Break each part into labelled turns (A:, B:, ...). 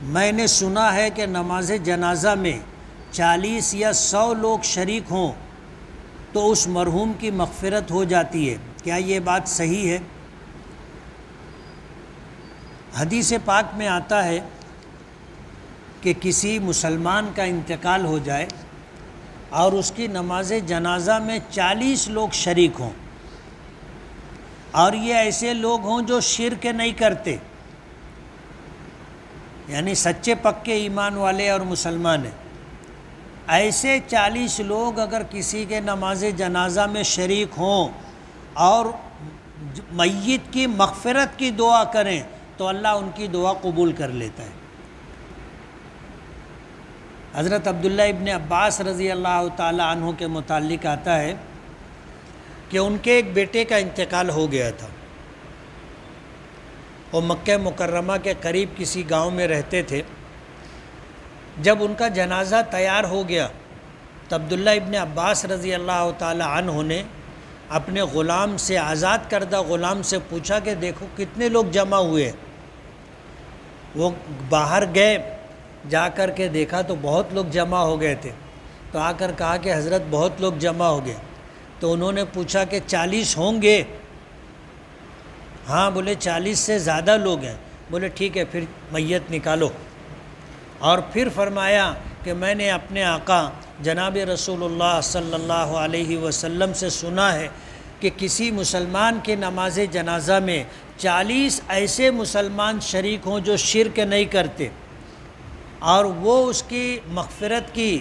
A: میں نے سنا ہے کہ نماز جنازہ میں 40 یا 100 لوگ شریک ہوں تو اس مرحوم کی مغفرت ہو جاتی ہے، کیا یہ بات صحیح ہے؟ حدیث پاک میں آتا ہے کہ کسی مسلمان کا انتقال ہو جائے اور اس کی نماز جنازہ میں 40 لوگ شریک ہوں، اور یہ ایسے لوگ ہوں جو شرک نہیں کرتے، یعنی سچے پکے ایمان والے اور مسلمان ہیں، ایسے 40 لوگ اگر کسی کے نماز جنازہ میں شریک ہوں اور میت کی مغفرت کی دعا کریں تو اللہ ان کی دعا قبول کر لیتا ہے۔ حضرت عبداللہ ابن عباس رضی اللہ تعالی عنہ کے متعلق آتا ہے کہ ان کے ایک بیٹے کا انتقال ہو گیا تھا۔ وہ مکہ مکرمہ کے قریب کسی گاؤں میں رہتے تھے۔ جب ان کا جنازہ تیار ہو گیا تو عبداللہ ابن عباس رضی اللہ تعالی عنہ نے اپنے غلام سے، آزاد کردہ غلام سے پوچھا کہ دیکھو کتنے لوگ جمع ہوئے۔ وہ باہر گئے، جا کر کے دیکھا تو بہت لوگ جمع ہو گئے تھے، تو آ کر کہا کہ حضرت بہت لوگ جمع ہو گئے۔ تو انہوں نے پوچھا کہ 40 ہوں گے؟ ہاں، بولے 40 سے زیادہ لوگ ہیں۔ بولے ٹھیک ہے، پھر میت نکالو۔ اور پھر فرمایا کہ میں نے اپنے آقا جناب رسول اللہ صلی اللہ علیہ وسلم سے سنا ہے کہ کسی مسلمان کے نماز جنازہ میں 40 ایسے مسلمان شریک ہوں جو شرک نہیں کرتے، اور وہ اس کی مغفرت کی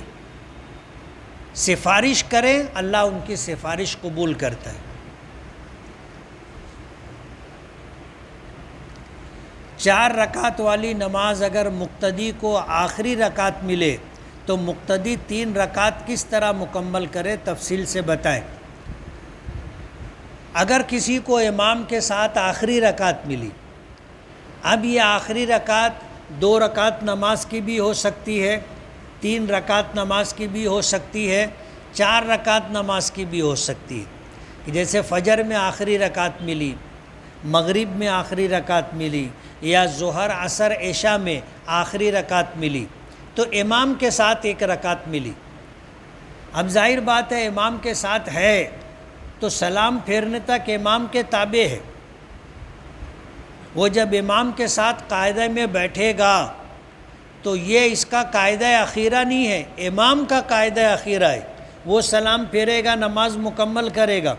A: سفارش کریں، اللہ ان کی سفارش قبول کرتا ہے۔ 4 رکعت والی نماز اگر مقتدی کو آخری رکعت ملے تو مقتدی 3 رکعت کس طرح مکمل کرے، تفصیل سے بتائیں۔ اگر کسی کو امام کے ساتھ آخری رکعت ملی، اب یہ آخری رکعت 2 رکعت نماز کی بھی ہو سکتی ہے، 3 رکعت نماز کی بھی ہو سکتی ہے، 4 رکعت نماز کی بھی ہو سکتی ہے۔ جیسے فجر میں آخری رکعت ملی، مغرب میں آخری رکعت ملی، یا ظہر عصر عشاء میں آخری رکعت ملی، تو امام کے ساتھ 1 رکعت ملی۔ اب ظاہر بات ہے امام کے ساتھ ہے تو سلام پھیرنے تک امام کے تابع ہے۔ وہ جب امام کے ساتھ قاعدہ میں بیٹھے گا تو یہ اس کا قاعدہ اخیرہ نہیں ہے، امام کا قاعدہ اخیرہ ہے۔ وہ سلام پھیرے گا، نماز مکمل کرے گا،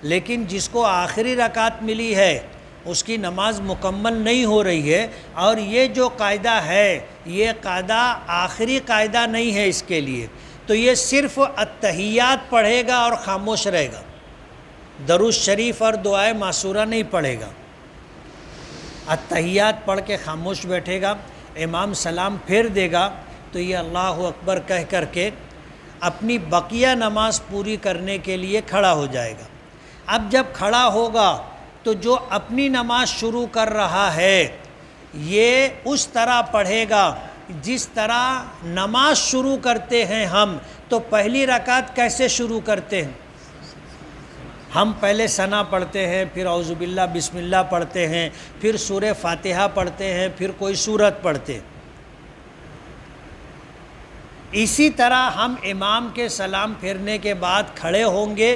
A: لیکن جس کو آخری رکعت ملی ہے اس کی نماز مکمل نہیں ہو رہی ہے، اور یہ جو قاعدہ ہے یہ قاعدہ آخری قاعدہ نہیں ہے اس کے لیے، تو یہ صرف التحیات پڑھے گا اور خاموش رہے گا، درود شریف اور دعائے معصورہ نہیں پڑھے گا۔ التحیات پڑھ کے خاموش بیٹھے گا، امام سلام پھیر دے گا تو یہ اللہ اکبر کہہ کر کے اپنی بقیہ نماز پوری کرنے کے لیے کھڑا ہو جائے گا۔ اب جب کھڑا ہوگا تو جو اپنی نماز شروع کر رہا ہے یہ اس طرح پڑھے گا جس طرح نماز شروع کرتے ہیں ہم، تو پہلی رکعت کیسے شروع کرتے ہیں؟ ہم پہلے ثنا پڑھتے ہیں، پھر اعوذ باللہ بسم اللہ پڑھتے ہیں، پھر سورہ فاتحہ پڑھتے ہیں، پھر کوئی سورت پڑھتے ہیں۔ اسی طرح ہم امام کے سلام پھیرنے کے بعد کھڑے ہوں گے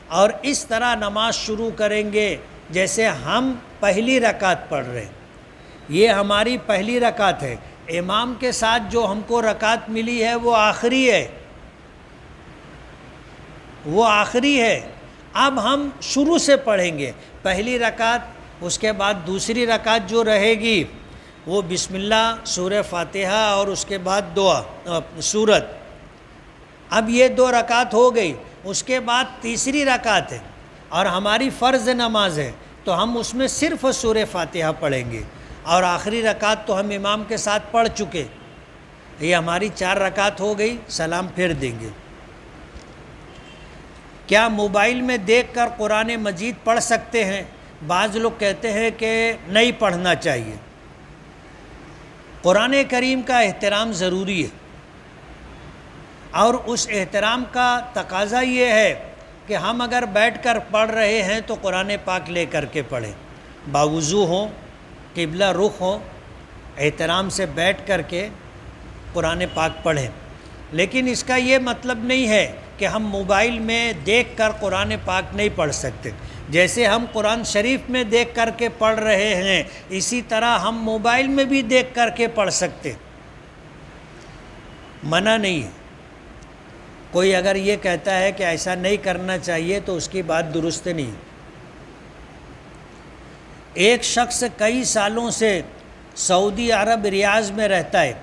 A: اور اس طرح نماز شروع کریں گے جیسے ہم پہلی رکعت پڑھ رہے ہیں۔ یہ ہماری پہلی رکعت ہے، امام کے ساتھ جو ہم کو رکعت ملی ہے وہ آخری ہے، وہ آخری ہے۔ اب ہم شروع سے پڑھیں گے پہلی رکعت، اس کے بعد دوسری رکعت جو رہے گی وہ بسم اللہ، سورہ فاتحہ اور اس کے بعد دعا سورت۔ اب یہ 2 رکعت ہو گئی، اس کے بعد تیسری رکعت ہے اور ہماری فرض نماز ہے تو ہم اس میں صرف سورہ فاتحہ پڑھیں گے، اور آخری رکعت تو ہم امام کے ساتھ پڑھ چکے، یہ ہماری 4 رکعت ہو گئی، سلام پھیر دیں گے۔ کیا موبائل میں دیکھ کر قرآن مجید پڑھ سکتے ہیں؟ بعض لوگ کہتے ہیں کہ نہیں پڑھنا چاہیے۔ قرآن کریم کا احترام ضروری ہے، اور اس احترام کا تقاضا یہ ہے کہ ہم اگر بیٹھ کر پڑھ رہے ہیں تو قرآن پاک لے کر کے پڑھیں، باوضو ہوں، قبلہ رخ ہوں، احترام سے بیٹھ کر کے قرآن پاک پڑھیں، لیکن اس کا یہ مطلب نہیں ہے کہ ہم موبائل میں دیکھ کر قرآن پاک نہیں پڑھ سکتے۔ جیسے ہم قرآن شریف میں دیکھ کر کے پڑھ رہے ہیں، اسی طرح ہم موبائل میں بھی دیکھ کر کے پڑھ سکتے، منع نہیں ہے۔ کوئی اگر یہ کہتا ہے کہ ایسا نہیں کرنا چاہیے تو اس کی بات درست نہیں۔ ایک شخص کئی سالوں سے سعودی عرب ریاض میں رہتا ہے،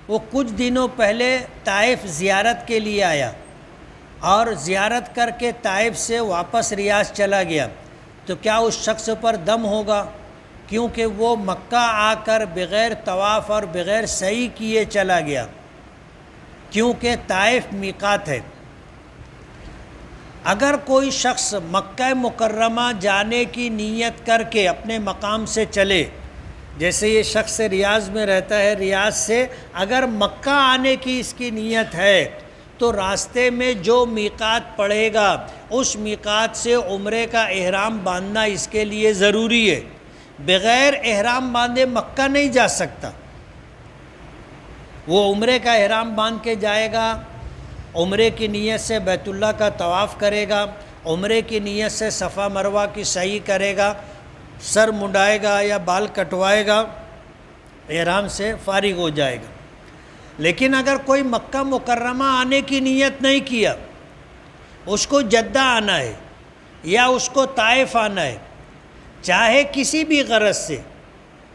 A: وہ کچھ دنوں پہلے طائف زیارت کے لیے آیا اور زیارت کر کے طائف سے واپس ریاض چلا گیا، تو کیا اس شخص پر دم ہوگا؟ کیونکہ وہ مکہ آ کر بغیر طواف اور بغیر سعی کیے چلا گیا، کیونکہ طائف میقات ہے۔ اگر کوئی شخص مکہ مکرمہ جانے کی نیت کر کے اپنے مقام سے چلے، جیسے یہ شخص ریاض میں رہتا ہے، ریاض سے اگر مکہ آنے کی اس کی نیت ہے تو راستے میں جو میقات پڑے گا اس میقات سے عمرے کا احرام باندھنا اس کے لیے ضروری ہے۔ بغیر احرام باندھے مکہ نہیں جا سکتا۔ وہ عمرے کا احرام باندھ کے جائے گا، عمرے کی نیت سے بیت اللہ کا طواف کرے گا، عمرے کی نیت سے صفا مروہ کی سعی کرے گا، سر منڈائے گا یا بال کٹوائے گا، احرام سے فارغ ہو جائے گا۔ لیکن اگر کوئی مکہ مکرمہ آنے کی نیت نہیں کیا، اس کو جدہ آنا ہے یا اس کو طائف آنا ہے، چاہے کسی بھی غرض سے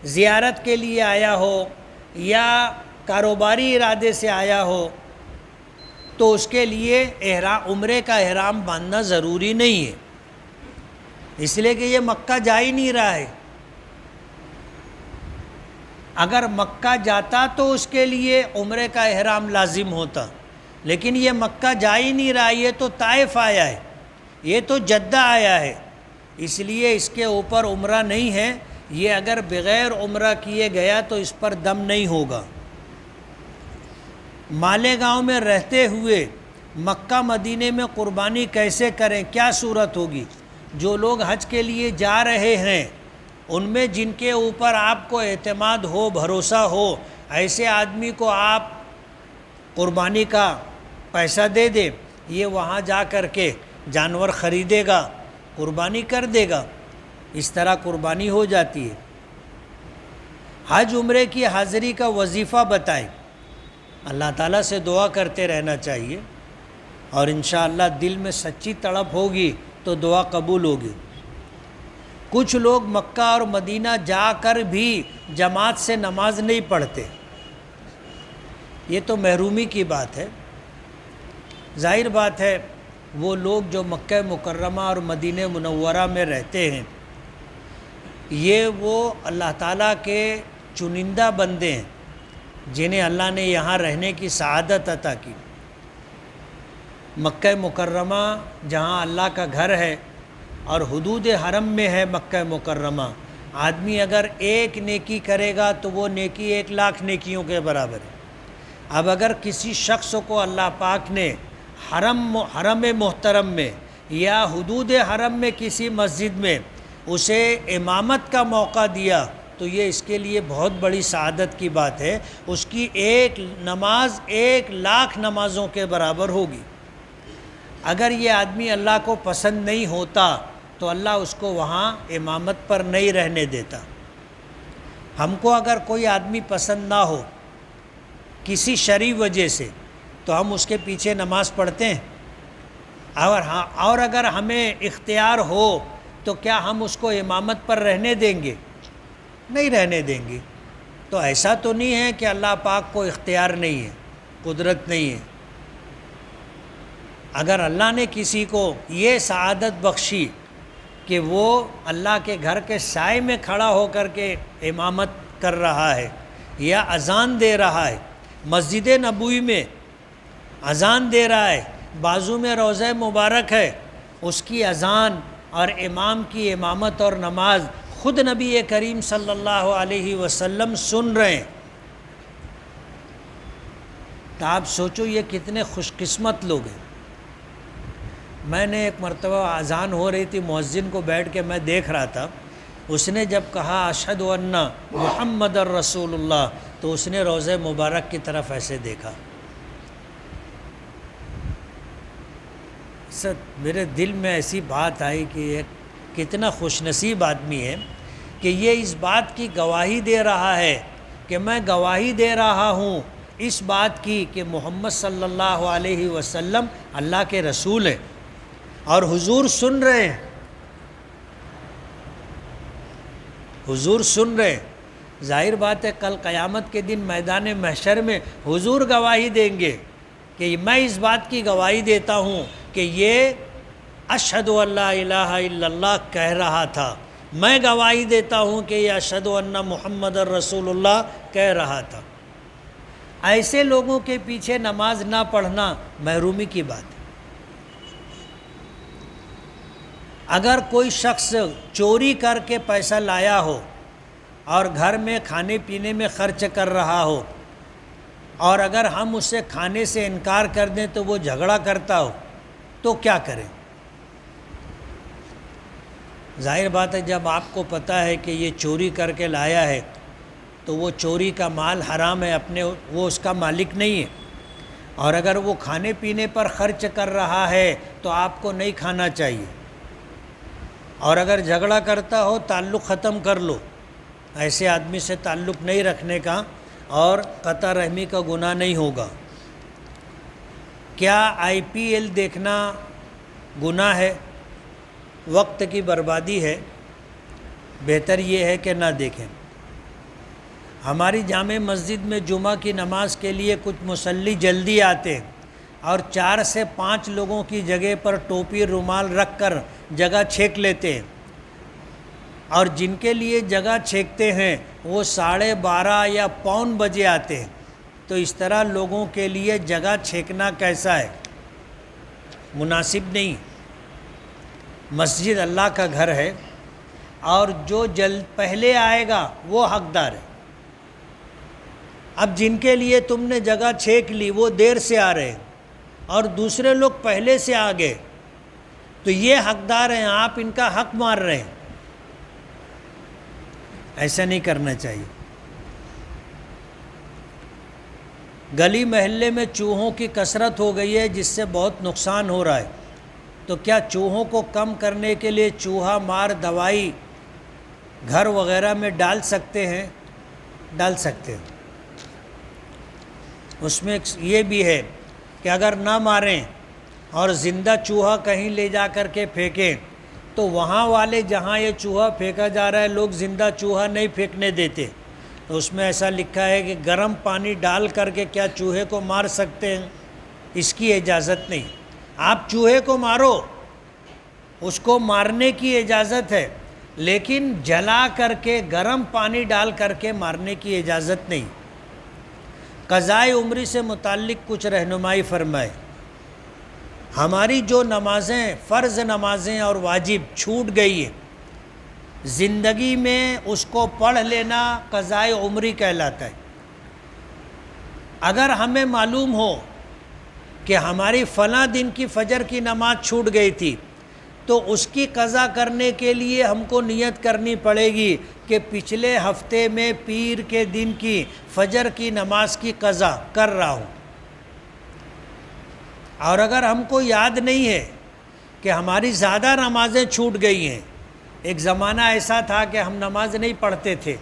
A: زیارت کے لیے آیا ہو یا کاروباری ارادے سے آیا ہو، تو اس کے لیے عمرے کا احرام باندھنا ضروری نہیں ہے، اس لیے کہ یہ مکہ جا ہی نہیں رہا ہے۔ اگر مکہ جاتا تو اس کے لیے عمرے کا احرام لازم ہوتا، لیکن یہ مکہ جا ہی نہیں رہا، یہ تو طائف آیا ہے، یہ تو جدہ آیا ہے، اس لیے اس کے اوپر عمرہ نہیں ہے۔ یہ اگر بغیر عمرہ کیے گیا تو اس پر دم نہیں ہوگا۔ مالیگاؤں میں رہتے ہوئے مکہ مدینے میں قربانی کیسے کریں، کیا صورت ہوگی؟ جو لوگ حج کے لیے جا رہے ہیں، ان میں جن کے اوپر آپ کو اعتماد ہو، بھروسہ ہو، ایسے آدمی کو آپ قربانی کا پیسہ دے دیں، یہ وہاں جا کر کے جانور خریدے گا، قربانی کر دے گا، اس طرح قربانی ہو جاتی ہے۔ حج عمرے کی حاضری کا وظیفہ بتائیں۔ اللہ تعالیٰ سے دعا کرتے رہنا چاہیے، اور انشاءاللہ دل میں سچی تڑپ ہوگی تو دعا قبول ہوگی۔ کچھ لوگ مکہ اور مدینہ جا کر بھی جماعت سے نماز نہیں پڑھتے، یہ تو محرومی کی بات ہے۔ ظاہر بات ہے وہ لوگ جو مکہ مکرمہ اور مدینہ منورہ میں رہتے ہیں، یہ وہ اللہ تعالیٰ کے چنندہ بندے ہیں جنہیں اللہ نے یہاں رہنے کی سعادت عطا کی۔ مکہ مکرمہ جہاں اللہ کا گھر ہے اور حدود حرم میں ہے مکہ مکرمہ، آدمی اگر ایک نیکی کرے گا تو وہ نیکی 1,00,000 نیکیوں کے برابر ہے۔ اب اگر کسی شخص کو اللہ پاک نے حرم محترم میں یا حدود حرم میں کسی مسجد میں اسے امامت کا موقع دیا تو یہ اس کے لیے بہت بڑی سعادت کی بات ہے۔ اس کی ایک نماز 1,00,000 نمازوں کے برابر ہوگی۔ اگر یہ آدمی اللہ کو پسند نہیں ہوتا تو اللہ اس کو وہاں امامت پر نہیں رہنے دیتا۔ ہم کو اگر کوئی آدمی پسند نہ ہو کسی شرعی وجہ سے تو ہم اس کے پیچھے نماز پڑھتے ہیں، اور اگر ہمیں اختیار ہو تو کیا ہم اس کو امامت پر رہنے دیں گے؟ نہیں رہنے دیں گے۔ تو ایسا تو نہیں ہے کہ اللہ پاک کو اختیار نہیں ہے، قدرت نہیں ہے۔ اگر اللہ نے کسی کو یہ سعادت بخشی کہ وہ اللہ کے گھر کے سائے میں کھڑا ہو کر کے امامت کر رہا ہے یا اذان دے رہا ہے، مسجد نبوی میں اذان دے رہا ہے، بازو میں روضہ مبارک ہے، اس کی اذان اور امام کی امامت اور نماز خود نبی کریم صلی اللہ علیہ وسلم سن رہے ہیں، تو آپ سوچو یہ کتنے خوش قسمت لوگ ہیں۔ میں نے ایک مرتبہ اذان ہو رہی تھی، مؤذن کو بیٹھ کے میں دیکھ رہا تھا، اس نے جب کہا اشہد ان محمد الرسول اللہ تو اس نے روضہ مبارک کی طرف ایسے دیکھا. میرے دل میں ایسی بات آئی کہ یہ کتنا خوش نصیب آدمی ہے کہ یہ اس بات کی گواہی دے رہا ہے کہ میں گواہی دے رہا ہوں اس بات کی کہ محمد صلی اللہ علیہ وسلم اللہ کے رسول ہیں، اور حضور سن رہے ہیں، حضور سن رہے ہیں. ظاہر بات ہے کل قیامت کے دن میدان محشر میں حضور گواہی دیں گے کہ میں اس بات کی گواہی دیتا ہوں کہ یہ اشہد ان لا الہ الا اللہ کہہ رہا تھا، میں گواہی دیتا ہوں کہ یہ اشہد ان محمد الرسول اللہ کہہ رہا تھا. ایسے لوگوں کے پیچھے نماز نہ پڑھنا محرومی کی بات ہے. اگر کوئی شخص چوری کر کے پیسہ لایا ہو اور گھر میں کھانے پینے میں خرچ کر رہا ہو، اور اگر ہم اس سے کھانے سے انکار کر دیں تو وہ جھگڑا کرتا ہو، تو کیا کریں؟ ظاہر بات ہے جب آپ کو پتہ ہے کہ یہ چوری کر کے لایا ہے تو وہ چوری کا مال حرام ہے، وہ اس کا مالک نہیں ہے، اور اگر وہ کھانے پینے پر خرچ کر رہا ہے تو آپ کو نہیں کھانا چاہیے. اور اگر جھگڑا کرتا ہو تعلق ختم کر لو، ایسے آدمی سے تعلق نہیں رکھنے کا اور قطع رحمی کا گناہ نہیں ہوگا. کیا IPL دیکھنا گناہ ہے؟ وقت کی بربادی ہے، بہتر یہ ہے کہ نہ دیکھیں. ہماری جامع مسجد میں جمعہ کی نماز کے لیے کچھ مصلی جلدی آتے ہیں اور 4 سے 5 لوگوں کی جگہ پر ٹوپی رومال رکھ کر جگہ چھینک لیتے ہیں، اور جن کے لیے جگہ چھینکتے ہیں وہ 12:30 یا پون بجے آتے ہیں. تو اس طرح لوگوں کے لیے جگہ چھینکنا کیسا ہے؟ مناسب نہیں. مسجد اللہ کا گھر ہے، اور جو پہلے آئے گا وہ حقدار ہے. اب جن کے لیے تم نے جگہ چھینک لی وہ دیر سے آ رہے ہیں اور دوسرے لوگ پہلے سے آ گئے، تو یہ حقدار ہیں، آپ ان کا حق مار رہے ہیں. ایسا نہیں کرنا چاہیے. گلی محلے میں چوہوں کی کثرت ہو گئی ہے جس سے بہت نقصان ہو رہا ہے. تو کیا چوہوں کو کم کرنے کے لیے چوہا مار دوائی گھر وغیرہ میں ڈال سکتے ہیں؟ ڈال سکتے ہیں. اس میں یہ بھی ہے کہ اگر نہ ماریں اور زندہ چوہا کہیں لے جا کر کے پھینکیں تو وہاں والے جہاں یہ چوہا پھینکا جا رہا ہے لوگ زندہ چوہا نہیں پھینکنے دیتے. تو اس میں ایسا لکھا ہے کہ گرم پانی ڈال کر کے کیا چوہے کو مار سکتے ہیں؟ اس کی اجازت نہیں. آپ چوہے کو مارو، اس کو مارنے کی اجازت ہے، لیکن جلا کر کے گرم پانی ڈال کر کے مارنے کی اجازت نہیں. قضائے عمری سے متعلق کچھ رہنمائی فرمائے. ہماری جو نمازیں فرض نمازیں اور واجب چھوٹ گئی ہیں، زندگی میں اس کو پڑھ لینا قضائے عمری کہلاتا ہے. اگر ہمیں معلوم ہو کہ ہماری فلاں دن کی فجر کی نماز چھوٹ گئی تھی تو اس کی قضا کرنے کے لیے ہم کو نیت کرنی پڑے گی کہ پچھلے ہفتے میں پیر کے دن کی فجر کی نماز کی قضا کر رہا ہوں. اور اگر ہم کو یاد نہیں ہے کہ ہماری زیادہ نمازیں چھوٹ گئی ہیں، ایک زمانہ ایسا تھا کہ ہم نماز نہیں پڑھتے تھے،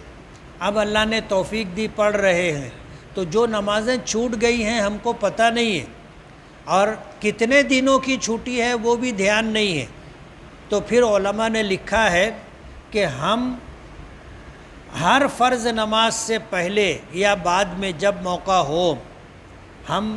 A: اب اللہ نے توفیق دی پڑھ رہے ہیں، تو جو نمازیں چھوٹ گئی ہیں ہم کو پتہ نہیں ہے اور کتنے دنوں کی چھوٹی ہے وہ بھی دھیان نہیں ہے، تو پھر علماء نے لکھا ہے کہ ہم ہر فرض نماز سے پہلے یا بعد میں جب موقع ہو ہم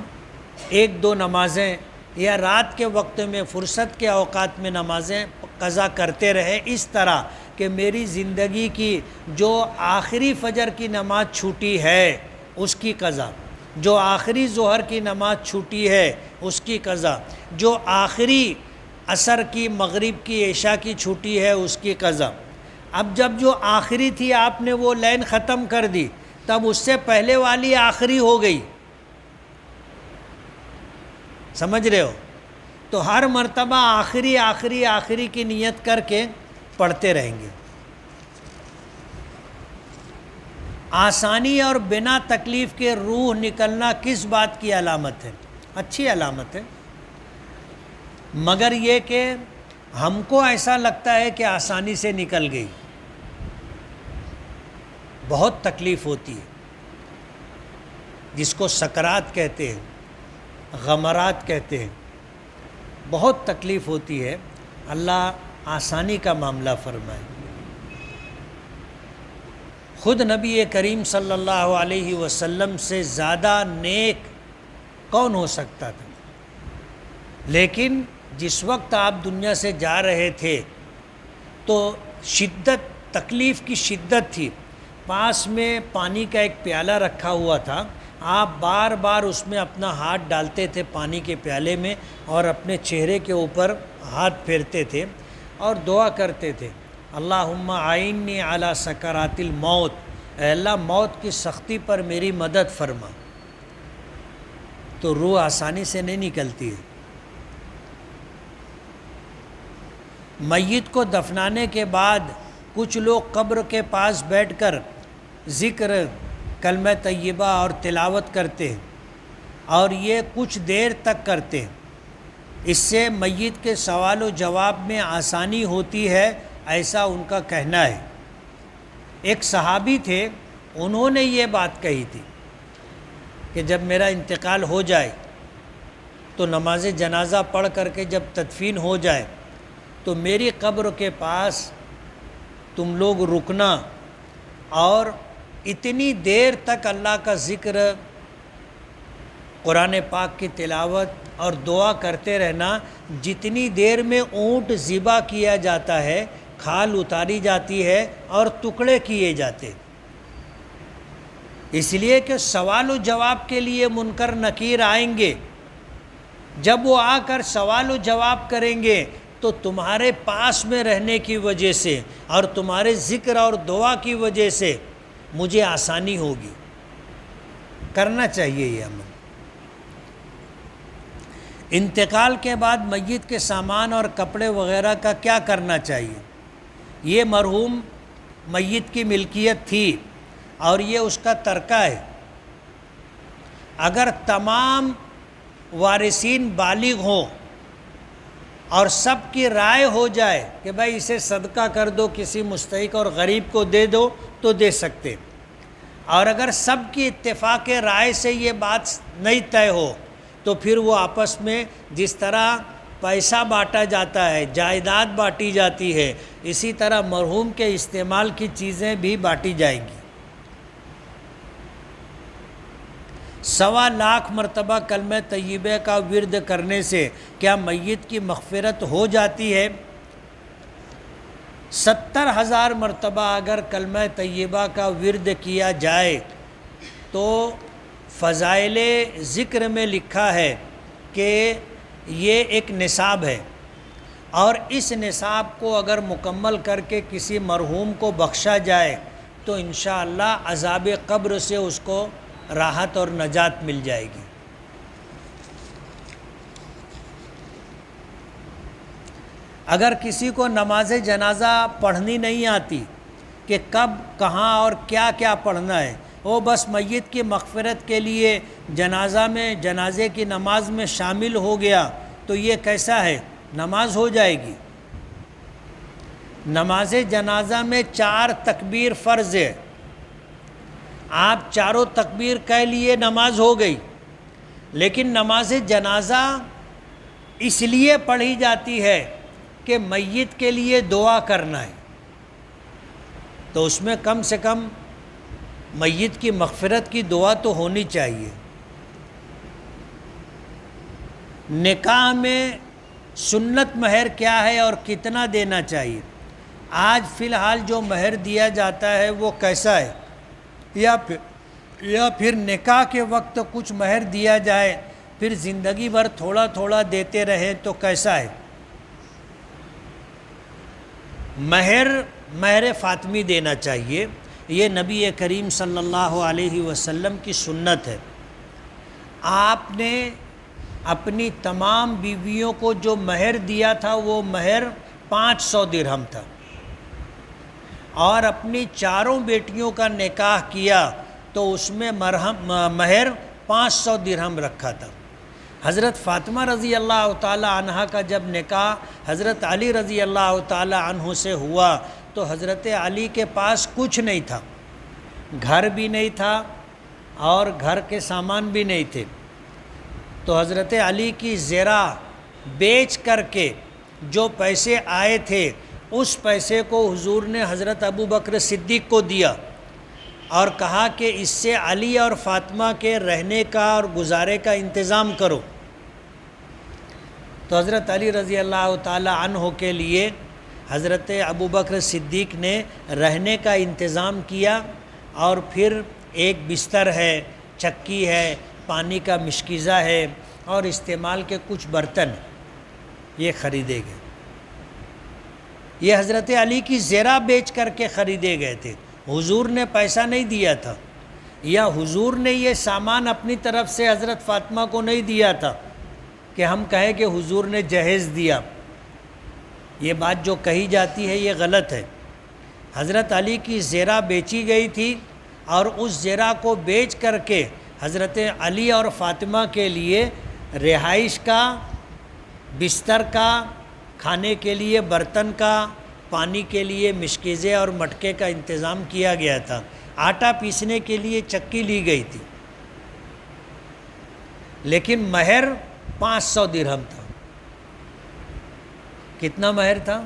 A: 1-2 نمازیں یا رات کے وقت میں فرصت کے اوقات میں نمازیں قضا کرتے رہے، اس طرح کہ میری زندگی کی جو آخری فجر کی نماز چھوٹی ہے اس کی قضا، جو آخری ظہر کی نماز چھوٹی ہے اس کی قضا، جو آخری عصر کی مغرب کی عشاء کی چھوٹی ہے اس کی قضا. اب جب جو آخری تھی آپ نے وہ لائن ختم کر دی، تب اس سے پہلے والی آخری ہو گئی. سمجھ رہے ہو؟ تو ہر مرتبہ آخری آخری آخری کی نیت کر کے پڑھتے رہیں گے. آسانی اور بنا تکلیف کے روح نکلنا کس بات کی علامت ہے؟ اچھی علامت ہے، مگر یہ کہ ہم کو ایسا لگتا ہے کہ آسانی سے نکل گئی، بہت تکلیف ہوتی ہے، جس کو سکرات کہتے ہیں، غمرات کہتے ہیں، بہت تکلیف ہوتی ہے۔ اللہ آسانی کا معاملہ فرمائے۔ خود نبی کریم صلی اللہ علیہ وسلم سے زیادہ نیک کون ہو سکتا تھا؟ لیکن جس وقت آپ دنیا سے جا رہے تھے تو شدت، تکلیف کی شدت تھی، پاس میں پانی کا ایک پیالہ رکھا ہوا تھا، آپ بار بار اس میں اپنا ہاتھ ڈالتے تھے پانی کے پیالے میں اور اپنے چہرے کے اوپر ہاتھ پھیرتے تھے اور دعا کرتے تھے، اللہم اعنی علی سکرات الموت، اے اللہ موت کی سختی پر میری مدد فرما۔ تو روح آسانی سے نہیں نکلتی ہے۔ میت کو دفنانے کے بعد کچھ لوگ قبر کے پاس بیٹھ کر ذکر، کلمہ طیبہ اور تلاوت کرتے ہیں، اور یہ کچھ دیر تک کرتے ہیں، اس سے میت کے سوال و جواب میں آسانی ہوتی ہے، ایسا ان کا کہنا ہے۔ ایک صحابی تھے، انہوں نے یہ بات کہی تھی کہ جب میرا انتقال ہو جائے تو نماز جنازہ پڑھ کر کے جب تدفین ہو جائے تو میری قبر کے پاس تم لوگ رکنا اور اتنی دیر تک اللہ کا ذکر، قرآن پاک کی تلاوت اور دعا کرتے رہنا، جتنی دیر میں اونٹ ذبح کیا جاتا ہے، کھال اتاری جاتی ہے اور ٹکڑے کیے جاتے، اس لیے کہ سوال و جواب کے لیے منکر نکیر آئیں گے، جب وہ آ کر سوال و جواب کریں گے تو تمہارے پاس میں رہنے کی وجہ سے اور تمہارے ذکر اور دعا کی وجہ سے مجھے آسانی ہوگی۔ کرنا چاہیے یہ عمل۔ انتقال کے بعد میت کے سامان اور کپڑے وغیرہ کا کیا کرنا چاہیے؟ یہ مرحوم میت کی ملکیت تھی اور یہ اس کا ترکہ ہے۔ اگر تمام وارثین بالغ ہوں اور سب کی رائے ہو جائے کہ بھائی اسے صدقہ کر دو، کسی مستحق اور غریب کو دے دو، تو دے سکتے، اور اگر سب کی اتفاق رائے سے یہ بات نہیں طے ہو تو پھر وہ آپس میں جس طرح پیسہ بانٹا جاتا ہے، جائیداد بانٹی جاتی ہے، اسی طرح مرحوم کے استعمال کی چیزیں بھی بانٹی جائیں گی۔ 1.25 لاکھ مرتبہ کلمہ طیبہ کا ورد کرنے سے کیا میت کی مغفرت ہو جاتی ہے؟ 70,000 مرتبہ اگر کلمہ طیبہ کا ورد کیا جائے تو فضائل ذکر میں لکھا ہے کہ یہ ایک نصاب ہے، اور اس نصاب کو اگر مکمل کر کے کسی مرحوم کو بخشا جائے تو انشاءاللہ عذاب قبر سے اس کو راحت اور نجات مل جائے گی۔ اگر کسی کو نماز جنازہ پڑھنی نہیں آتی کہ کب، کہاں اور کیا کیا پڑھنا ہے، وہ بس میت کی مغفرت کے لیے جنازے کی نماز میں شامل ہو گیا تو یہ کیسا ہے؟ نماز ہو جائے گی۔ نماز جنازہ میں 4 تکبیر فرض ہے، آپ چاروں تکبیر کہہ لیے نماز ہو گئی، لیکن نماز جنازہ اس لیے پڑھی جاتی ہے کہ میت کے لیے دعا کرنا ہے، تو اس میں کم سے کم میت کی مغفرت کی دعا تو ہونی چاہیے۔ نکاح میں سنت مہر کیا ہے اور کتنا دینا چاہیے؟ آج فی الحال جو مہر دیا جاتا ہے وہ کیسا ہے؟ یا پھر نکاح کے وقت کچھ مہر دیا جائے پھر زندگی بھر تھوڑا تھوڑا دیتے رہیں تو کیسا ہے؟ مہر فاطمی دینا چاہیے، یہ نبی کریم صلی اللہ علیہ وسلم کی سنت ہے۔ آپ نے اپنی تمام بیویوں کو جو مہر دیا تھا وہ مہر 500 درہم تھا، اور اپنی چاروں بیٹیوں کا نکاح کیا تو اس میں مہر 500 درہم رکھا تھا۔ حضرت فاطمہ رضی اللہ تعالی عنہ کا جب نکاح حضرت علی رضی اللہ تعالی عنہ سے ہوا تو حضرت علی کے پاس کچھ نہیں تھا، گھر بھی نہیں تھا اور گھر کے سامان بھی نہیں تھے، تو حضرت علی کی زرع بیچ کر کے جو پیسے آئے تھے اس پیسے کو حضور نے حضرت ابو بکر صدیق کو دیا اور کہا کہ اس سے علی اور فاطمہ کے رہنے کا اور گزارے کا انتظام کرو۔ تو حضرت علی رضی اللہ تعالی عنہ کے لیے حضرت ابو بکر صدیق نے رہنے کا انتظام کیا، اور پھر ایک بستر ہے، چکی ہے، پانی کا مشکیزہ ہے اور استعمال کے کچھ برتن یہ خریدے گئے۔ یہ حضرت علی کی زرع بیچ کر کے خریدے گئے تھے، حضور نے پیسہ نہیں دیا تھا، یا حضور نے یہ سامان اپنی طرف سے حضرت فاطمہ کو نہیں دیا تھا کہ ہم کہیں کہ حضور نے جہیز دیا۔ یہ بات جو کہی جاتی ہے یہ غلط ہے۔ حضرت علی کی زرع بیچی گئی تھی اور اس زرع کو بیچ کر کے حضرت علی اور فاطمہ کے لیے رہائش کا، بستر کا، کھانے کے لیے برتن کا، پانی کے لیے مشکیزے اور مٹکے کا انتظام کیا گیا تھا۔ آٹا پیسنے کے لیے چکی لی گئی تھی، لیکن مہر 500 درہم تھا۔ کتنا مہر تھا؟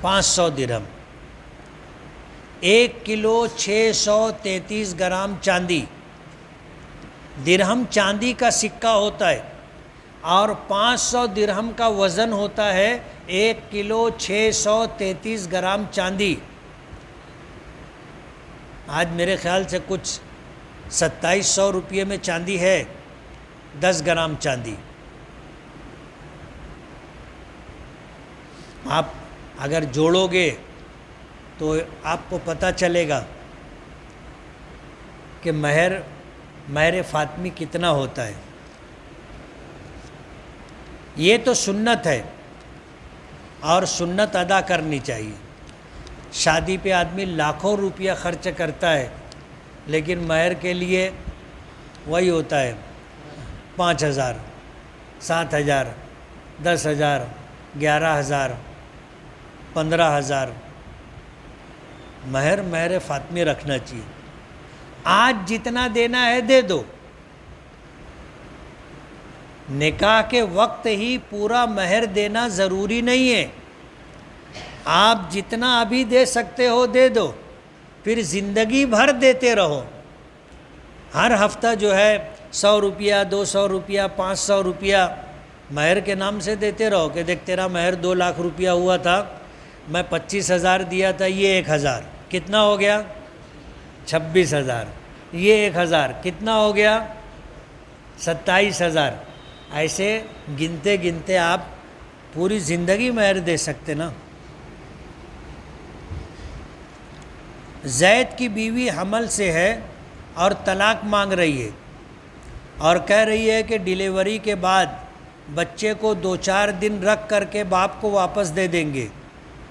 A: 500 درہم۔ 1 کلو 633 گرام چاندی، درہم چاندی کا سکہ ہوتا ہے، اور 500 درہم کا وزن ہوتا ہے 1 کلو 633 گرام چاندی۔ آج میرے خیال سے کچھ 2700 روپے میں چاندی ہے، 10 گرام چاندی۔ آپ اگر جوڑو گے تو آپ کو پتہ چلے گا کہ مہر فاطمی کتنا ہوتا ہے۔ یہ تو سنت ہے اور سنت ادا کرنی چاہیے۔ شادی پہ آدمی لاکھوں روپیہ خرچ کرتا ہے، لیکن مہر کے لیے وہی ہوتا ہے 5000، 7000، 10000، 11000، 15000۔ مہر فاطمی رکھنا چاہیے۔ آج جتنا دینا ہے دے دو، نکاح کے وقت ہی پورا مہر دینا ضروری نہیں ہے۔ آپ جتنا ابھی دے سکتے ہو دے دو، پھر زندگی بھر دیتے رہو۔ ہر ہفتہ جو ہے 100 روپیہ، 200 روپیہ، 500 روپیہ مہر کے نام سے دیتے رہو کہ دیکھ تیرا مہر 2 لاکھ روپیہ ہوا تھا، میں 25,000 دیا تھا، یہ 1,000 کتنا ہو گیا؟ 26,000۔ یہ 1,000 کتنا ہو گیا؟ 27,000۔ ایسے گنتے گنتے آپ پوری زندگی مہر دے سکتے نا۔ زید کی بیوی حمل سے ہے اور طلاق مانگ رہی ہے اور کہہ رہی ہے کہ ڈیلیوری کے بعد بچے کو 2-4 دن رکھ کر کے باپ کو واپس دے دیں گے،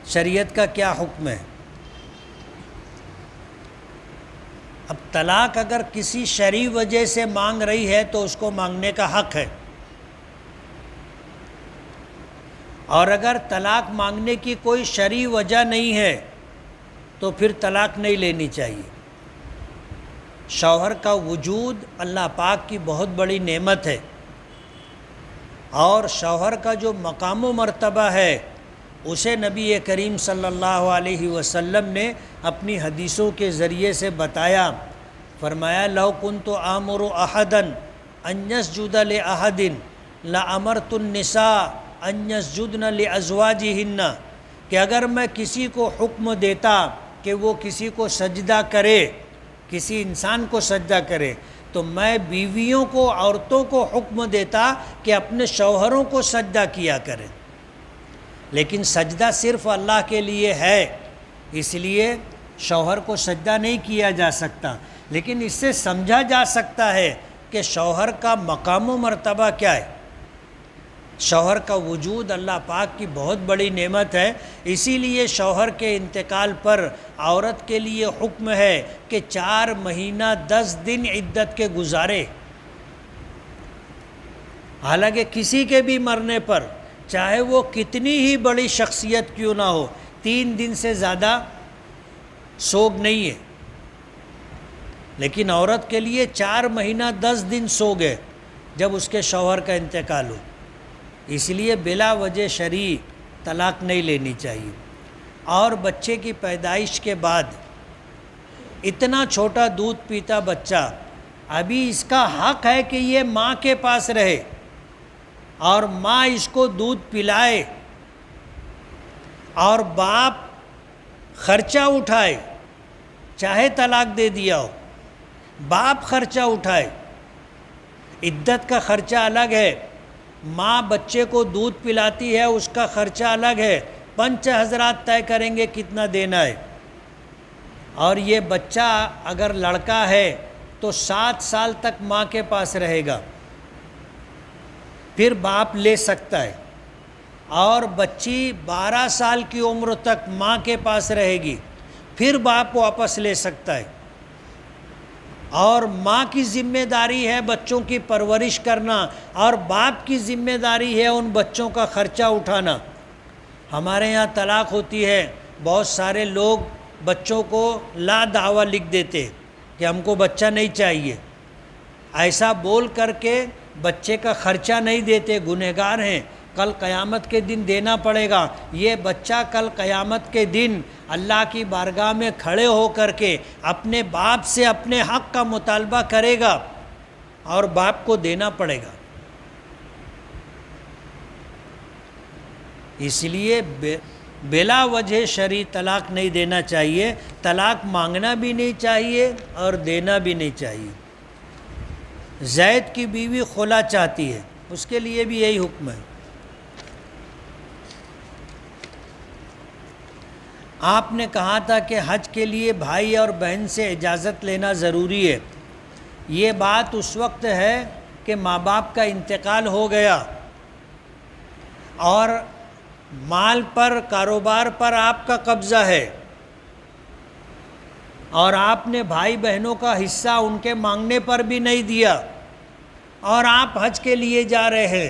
A: شریعت کا کیا حکم ہے؟ اب طلاق اگر کسی شرعی وجہ سے مانگ رہی ہے تو اس کو مانگنے کا حق ہے، اور اگر طلاق مانگنے کی کوئی شرعی وجہ نہیں ہے تو پھر طلاق نہیں لینی چاہیے۔ شوہر کا وجود اللہ پاک کی بہت بڑی نعمت ہے، اور شوہر کا جو مقام و مرتبہ ہے اسے نبی کریم صلی اللہ علیہ وسلم نے اپنی حدیثوں کے ذریعے سے بتایا۔ فرمایا لو کنت آمر احدا ان یسجد لاحد لامرت النساء ان یسجدن لازواجہن، کہ اگر میں کسی کو حکم دیتا کہ وہ کسی کو سجدہ کرے، کسی انسان کو سجدہ کرے، تو میں بیویوں کو، عورتوں کو حکم دیتا کہ اپنے شوہروں کو سجدہ کیا کریں۔ لیکن سجدہ صرف اللہ کے لیے ہے، اس لیے شوہر کو سجدہ نہیں کیا جا سکتا، لیکن اس سے سمجھا جا سکتا ہے کہ شوہر کا مقام و مرتبہ کیا ہے۔ شوہر کا وجود اللہ پاک کی بہت بڑی نعمت ہے، اسی لیے شوہر کے انتقال پر عورت کے لیے حکم ہے کہ 4 مہینہ 10 دن عدت کے گزارے۔ حالانکہ کسی کے بھی مرنے پر چاہے وہ کتنی ہی بڑی شخصیت کیوں نہ ہو 3 دن سے زیادہ سوگ نہیں ہے، لیکن عورت کے لیے 4 مہینہ 10 دن سوگ ہے جب اس کے شوہر کا انتقال ہو، اس لیے بلا وجہ شرعی طلاق نہیں لینی چاہیے۔ اور بچے کی پیدائش کے بعد اتنا چھوٹا دودھ پیتا بچہ، ابھی اس کا حق ہے کہ یہ ماں کے پاس رہے اور ماں اس کو دودھ پلائے اور باپ خرچہ اٹھائے، چاہے طلاق دے دیا ہو باپ خرچہ اٹھائے۔ عدت کا خرچہ الگ ہے، ماں بچے کو دودھ پلاتی ہے اس کا خرچہ الگ ہے، پنچ حضرات طے کریں گے کتنا دینا ہے۔ اور یہ بچہ اگر لڑکا ہے تو 7 سال تک ماں کے پاس رہے گا، پھر باپ لے سکتا ہے، اور بچی 12 سال کی عمر تک ماں کے پاس رہے گی، پھر باپ واپس لے سکتا ہے۔ اور ماں کی ذمہ داری ہے بچوں کی پرورش کرنا، اور باپ کی ذمہ داری ہے ان بچوں کا خرچہ اٹھانا۔ ہمارے یہاں طلاق ہوتی ہے، بہت سارے لوگ بچوں کو لا دعویٰ لکھ دیتے کہ ہم کو بچہ نہیں چاہیے، ایسا بول کر کے بچے کا خرچہ نہیں دیتے، گنہگار ہیں، کل قیامت کے دن دینا پڑے گا۔ یہ بچہ کل قیامت کے دن اللہ کی بارگاہ میں کھڑے ہو کر کے اپنے باپ سے اپنے حق کا مطالبہ کرے گا اور باپ کو دینا پڑے گا۔ اس لیے بلا وجہ شرعی طلاق نہیں دینا چاہیے، طلاق مانگنا بھی نہیں چاہیے اور دینا بھی نہیں چاہیے۔ زید کی بیوی خلا چاہتی ہے، اس کے لیے بھی یہی حکم ہے۔ آپ نے کہا تھا کہ حج کے لیے بھائی اور بہن سے اجازت لینا ضروری ہے۔ یہ بات اس وقت ہے کہ ماں باپ کا انتقال ہو گیا اور مال پر کاروبار پر آپ کا قبضہ ہے، اور آپ نے بھائی بہنوں کا حصہ ان کے مانگنے پر بھی نہیں دیا، اور آپ حج کے لیے جا رہے ہیں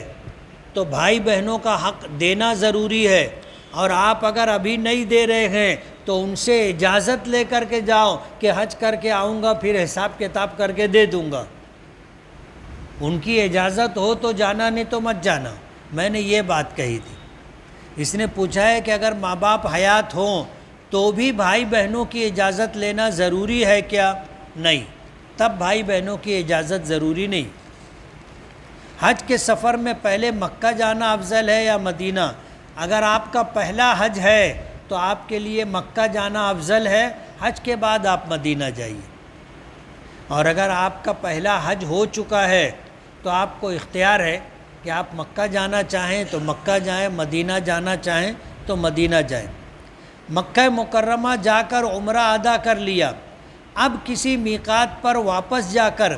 A: تو بھائی بہنوں کا حق دینا ضروری ہے۔ اور آپ اگر ابھی نہیں دے رہے ہیں تو ان سے اجازت لے کر کے جاؤ کہ حج کر کے آؤں گا پھر حساب کتاب کر کے دے دوں گا۔ ان کی اجازت ہو تو جانا، نہیں تو مت جانا۔ میں نے یہ بات کہی تھی۔ اس نے پوچھا ہے کہ اگر ماں باپ حیات ہوں تو بھی بھائی بہنوں کی اجازت لینا ضروری ہے کیا؟ نہیں، تب بھائی بہنوں کی اجازت ضروری نہیں۔ حج کے سفر میں پہلے مکہ جانا افضل ہے یا مدینہ؟ اگر آپ کا پہلا حج ہے تو آپ کے لیے مکہ جانا افضل ہے، حج کے بعد آپ مدینہ جائیے۔ اور اگر آپ کا پہلا حج ہو چکا ہے تو آپ کو اختیار ہے کہ آپ مکہ جانا چاہیں تو مکہ جائیں، مدینہ جانا چاہیں تو مدینہ جائیں۔ مکہ مکرمہ جا کر عمرہ ادا کر لیا، اب کسی میقات پر واپس جا کر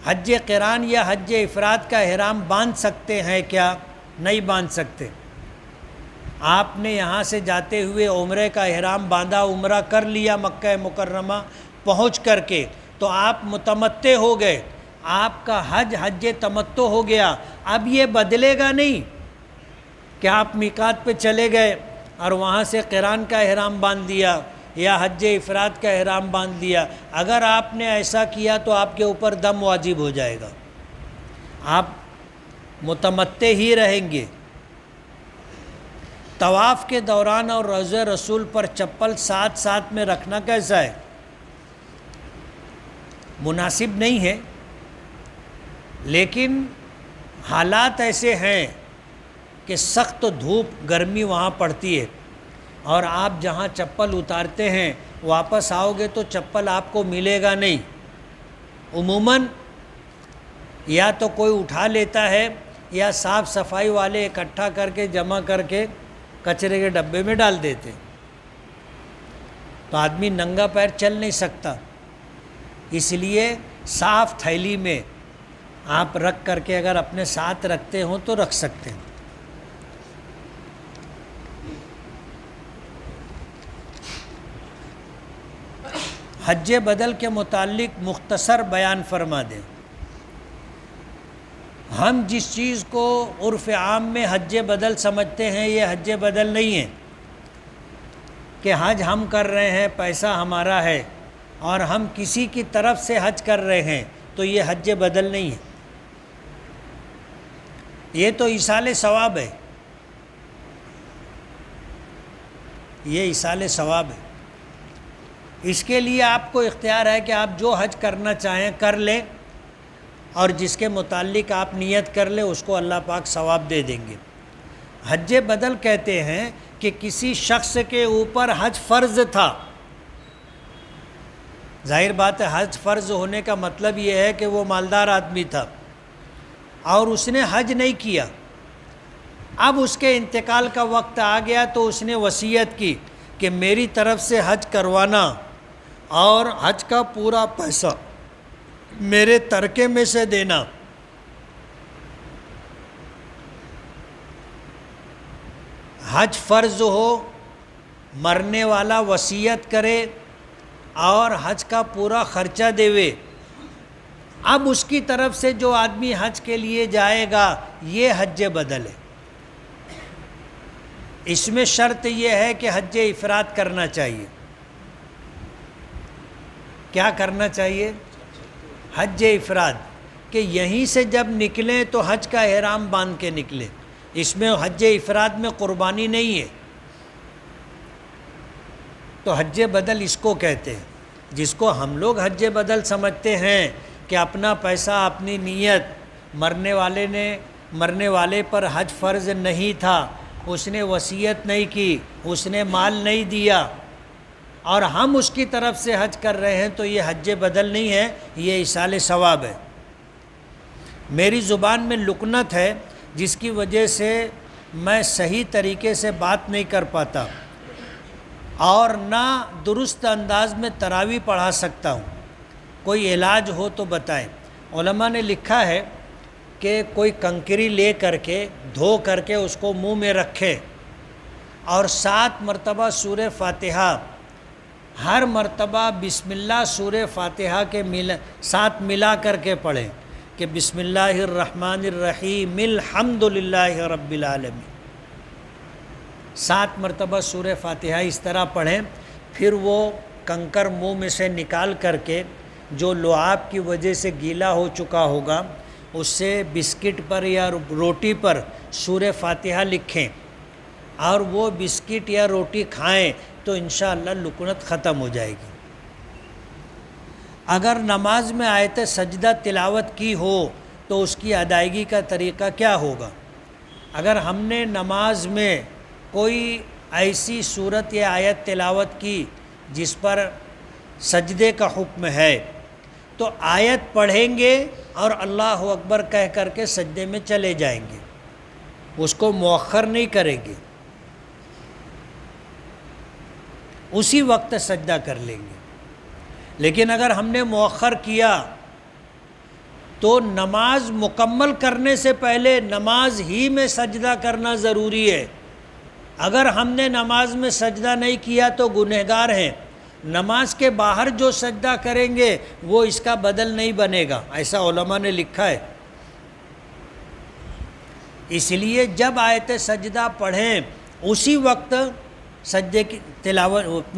A: حج قران یا حج افراد کا احرام باندھ سکتے ہیں کیا؟ نہیں باندھ سکتے۔ آپ نے یہاں سے جاتے ہوئے عمرے کا احرام باندھا، عمرہ کر لیا مکہ مکرمہ پہنچ کر کے، تو آپ متمتع ہو گئے، آپ کا حج حج تمتع ہو گیا۔ اب یہ بدلے گا نہیں کہ آپ میقات پہ چلے گئے اور وہاں سے قران کا احرام باندھ دیا یا حج افراد کا احرام باندھ دیا۔ اگر آپ نے ایسا کیا تو آپ کے اوپر دم واجب ہو جائے گا، آپ متمتع ہی رہیں گے۔ طواف کے دوران اور روضہ رسول پر چپل ساتھ ساتھ میں رکھنا کیسا ہے؟ مناسب نہیں ہے، لیکن حالات ایسے ہیں کہ سخت دھوپ گرمی وہاں پڑتی ہے، اور آپ جہاں چپل اتارتے ہیں واپس آؤ گے تو چپل آپ کو ملے گا نہیں۔ عموماً یا تو کوئی اٹھا لیتا ہے یا صاف صفائی والے اکٹھا کر کے جمع کر کے کچرے کے ڈبے میں ڈال دیتے، تو آدمی ننگا پیر چل نہیں سکتا۔ اس لیے صاف تھیلی میں آپ رکھ کر کے اگر اپنے ساتھ رکھتے ہوں تو رکھ سکتے ہیں۔ حج بدل کے متعلق مختصر بیان فرما دیں۔ ہم جس چیز کو عرف عام میں حج بدل سمجھتے ہیں یہ حج بدل نہیں ہے کہ حج ہم کر رہے ہیں، پیسہ ہمارا ہے اور ہم کسی کی طرف سے حج کر رہے ہیں، تو یہ حج بدل نہیں ہے، یہ تو ایصال ثواب ہے، یہ ایصال ثواب ہے۔ اس کے لیے آپ کو اختیار ہے کہ آپ جو حج کرنا چاہیں کر لیں، اور جس کے متعلق آپ نیت کر لیں اس کو اللہ پاک ثواب دے دیں گے۔ حج بدل کہتے ہیں کہ کسی شخص کے اوپر حج فرض تھا، ظاہر بات ہے حج فرض ہونے کا مطلب یہ ہے کہ وہ مالدار آدمی تھا اور اس نے حج نہیں کیا، اب اس کے انتقال کا وقت آ گیا تو اس نے وصیت کی کہ میری طرف سے حج کروانا اور حج کا پورا پیسہ میرے ترکے میں سے دینا۔ حج فرض ہو، مرنے والا وصیت کرے اور حج کا پورا خرچہ دیوے، اب اس کی طرف سے جو آدمی حج کے لیے جائے گا یہ حج بدل ہے۔ اس میں شرط یہ ہے کہ حج افراد کرنا چاہیے۔ کیا کرنا چاہیے؟ حج افراد، کہ یہیں سے جب نکلیں تو حج کا احرام باندھ کے نکلیں، اس میں حج افراد میں قربانی نہیں ہے، تو حج بدل اس کو کہتے ہیں، جس کو ہم لوگ حج بدل سمجھتے ہیں کہ اپنا پیسہ اپنی نیت، مرنے والے پر حج فرض نہیں تھا، اس نے وصیت نہیں کی، اس نے مال نہیں دیا اور ہم اس کی طرف سے حج کر رہے ہیں، تو یہ حج بدل نہیں ہے، یہ ایصال ثواب ہے۔ میری زبان میں لکنت ہے جس کی وجہ سے میں صحیح طریقے سے بات نہیں کر پاتا اور نہ درست انداز میں تراویح پڑھا سکتا ہوں، کوئی علاج ہو تو بتائیں۔ علماء نے لکھا ہے کہ کوئی کنکری لے کر کے دھو کر کے اس کو منہ میں رکھے اور 7 مرتبہ سورہ فاتحہ، ہر مرتبہ بسم اللہ سورہ فاتحہ کے ساتھ ملا کر کے پڑھیں کہ بسم اللہ الرحمن الرحیم الحمدللہ رب العالمین، 7 مرتبہ سورہ فاتحہ اس طرح پڑھیں، پھر وہ کنکر منہ میں سے نکال کر کے جو لعاب کی وجہ سے گیلا ہو چکا ہوگا اس سے بسکٹ پر یا روٹی پر سورہ فاتحہ لکھیں اور وہ بسکٹ یا روٹی کھائیں تو انشاءاللہ لکنت ختم ہو جائے گی۔ اگر نماز میں آیت سجدہ تلاوت کی ہو تو اس کی ادائیگی کا طریقہ کیا ہوگا؟ اگر ہم نے نماز میں کوئی ایسی صورت یا آیت تلاوت کی جس پر سجدے کا حکم ہے تو آیت پڑھیں گے اور اللہ اکبر کہہ کر کے سجدے میں چلے جائیں گے، اس کو مؤخر نہیں کریں گے، اسی وقت سجدہ کر لیں گے۔ لیکن اگر ہم نے مؤخر کیا تو نماز مکمل کرنے سے پہلے نماز ہی میں سجدہ کرنا ضروری ہے۔ اگر ہم نے نماز میں سجدہ نہیں کیا تو گنہگار ہیں، نماز کے باہر جو سجدہ کریں گے وہ اس کا بدل نہیں بنے گا، ایسا علماء نے لکھا ہے۔ اس لیے جب آیت سجدہ پڑھیں اسی وقت سجدے کی تلاوت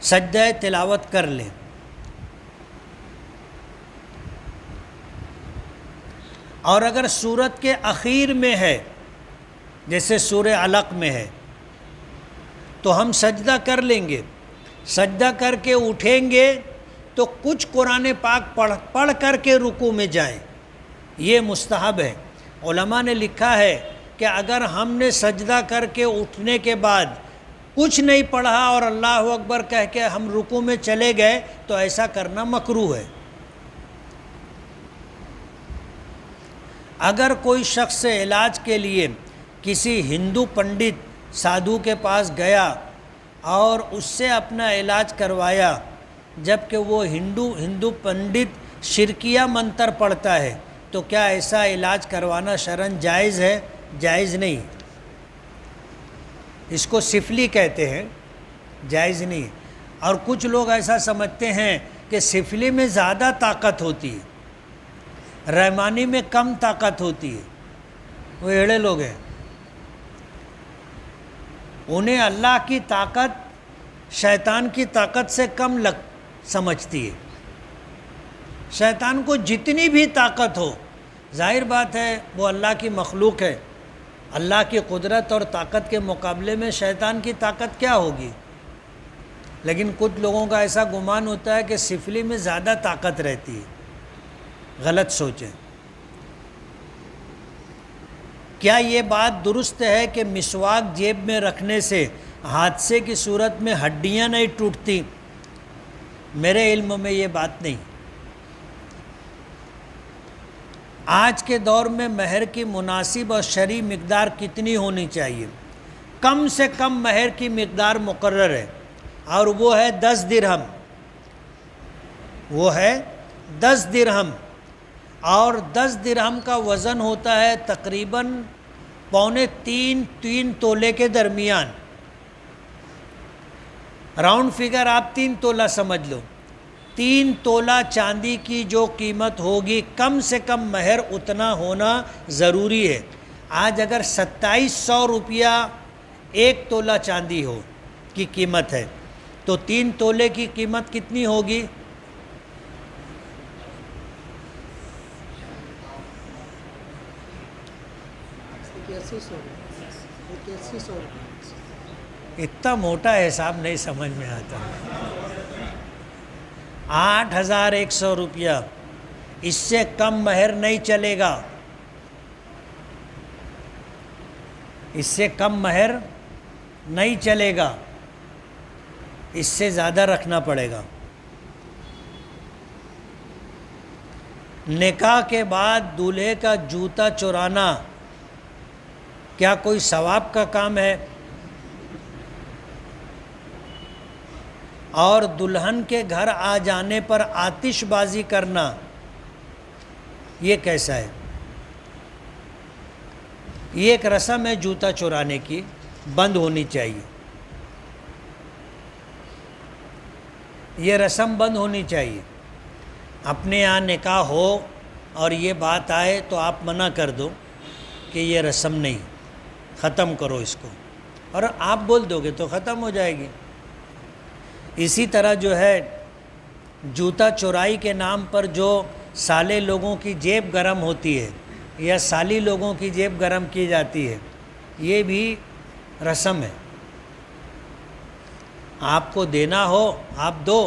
A: سجدہ تلاوت کر لیں۔ اور اگر سورت کے اخیر میں ہے جیسے سورہ علق میں ہے تو ہم سجدہ کر لیں گے، سجدہ کر کے اٹھیں گے تو کچھ قرآن پاک پڑھ کر کے رکوع میں جائیں، یہ مستحب ہے۔ علماء نے لکھا ہے کہ اگر ہم نے سجدہ کر کے اٹھنے کے بعد کچھ نہیں پڑھا اور اللہ اکبر کہہ کے ہم رکوع میں چلے گئے تو ایسا کرنا مکروہ ہے۔ اگر کوئی شخص علاج کے لیے کسی ہندو پنڈت سادھو کے پاس گیا اور اس سے اپنا علاج کروایا جبکہ وہ ہندو پنڈت شرکیہ منتر پڑھتا ہے تو کیا ایسا علاج کروانا شرعاً جائز ہے؟ جائز نہیں، اس کو سفلی کہتے ہیں، جائز نہیں۔ اور کچھ لوگ ایسا سمجھتے ہیں کہ سفلی میں زیادہ طاقت ہوتی ہے، رحمانی میں کم طاقت ہوتی ہے، وہ ایڑے لوگ ہیں۔ انہیں اللہ کی طاقت شیطان کی طاقت سے کم سمجھتی ہے۔ شیطان کو جتنی بھی طاقت ہو، ظاہر بات ہے وہ اللہ کی مخلوق ہے، اللہ کی قدرت اور طاقت کے مقابلے میں شیطان کی طاقت کیا ہوگی؟ لیکن کچھ لوگوں کا ایسا گمان ہوتا ہے کہ سفلی میں زیادہ طاقت رہتی ہے، غلط سوچیں۔ کیا یہ بات درست ہے کہ مسواک جیب میں رکھنے سے حادثے کی صورت میں ہڈیاں نہیں ٹوٹتی؟ میرے علم میں یہ بات نہیں۔ آج کے دور میں مہر کی مناسب اور شرعی مقدار کتنی ہونی چاہیے؟ کم سے کم مہر کی مقدار مقرر ہے اور وہ ہے 10 درہم، وہ ہے 10 درہم، اور 10 درہم کا وزن ہوتا ہے تقریباً 2.25 تولے کے درمیان، راؤنڈ فگر آپ 3 تولہ سمجھ لو۔ 3 تولہ چاندی کی جو قیمت ہوگی، کم سے کم مہر اتنا ہونا ضروری ہے۔ آج اگر 2700 روپیہ 1 تولہ چاندی ہو کی قیمت ہے تو 3 تولے کی قیمت کتنی ہوگی؟ اتنا موٹا حساب نہیں سمجھ میں آتا۔ 8100 روپیہ، اس سے کم مہر نہیں چلے گا، اس سے کم مہر نہیں چلے گا، اس سے زیادہ رکھنا پڑے گا۔ نکاح کے بعد دولہے کا جوتا چرانا کیا کوئی ثواب کا کام ہے؟ اور دلہن کے گھر آ جانے پر آتش بازی کرنا یہ کیسا ہے؟ یہ ایک رسم ہے جوتا چرانے کی، بند ہونی چاہیے، یہ رسم بند ہونی چاہیے۔ اپنے یہاں نکاح ہو اور یہ بات آئے تو آپ منع کر دو کہ یہ رسم نہیں، ختم کرو اس کو، اور آپ بول دو گے تو ختم ہو جائے گی۔ اسی طرح جو ہے جوتا چورائی کے نام پر جو سالے لوگوں کی جیب گرم ہوتی ہے یا سالی لوگوں کی جیب گرم کی جاتی ہے، یہ بھی رسم ہے۔ آپ کو دینا ہو آپ دو،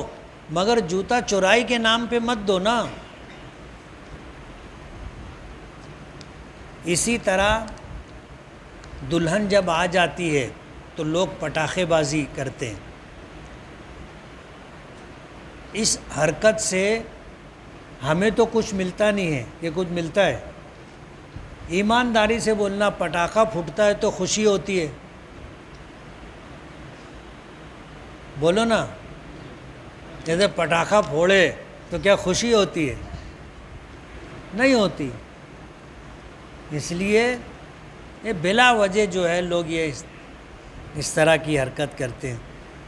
A: مگر جوتا چورائی کے نام پہ مت دو نا۔ اسی طرح دلہن جب آ جاتی ہے تو لوگ پٹاخے بازی کرتے ہیں۔ اس حرکت سے ہمیں تو کچھ ملتا نہیں ہے، یہ کچھ ملتا ہے؟ ایمانداری سے بولنا، پٹاخہ پھوٹتا ہے تو خوشی ہوتی ہے؟ بولو نا، جیسے پٹاخہ پھوڑے تو کیا خوشی ہوتی ہے؟ نہیں ہوتی۔ اس لیے یہ بلا وجہ جو ہے لوگ یہ اس طرح کی حرکت کرتے ہیں،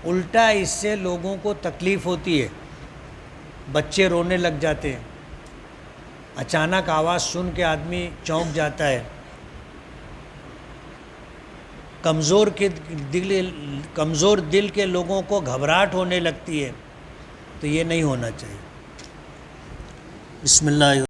A: الٹا اس سے لوگوں کو تکلیف ہوتی ہے، بچے رونے لگ جاتے ہیں، اچانک آواز سن کے آدمی چونک جاتا ہے، کمزور دل کے لوگوں کو گھبراہٹ ہونے لگتی ہے، تو یہ نہیں ہونا چاہیے۔ بسم اللہ۔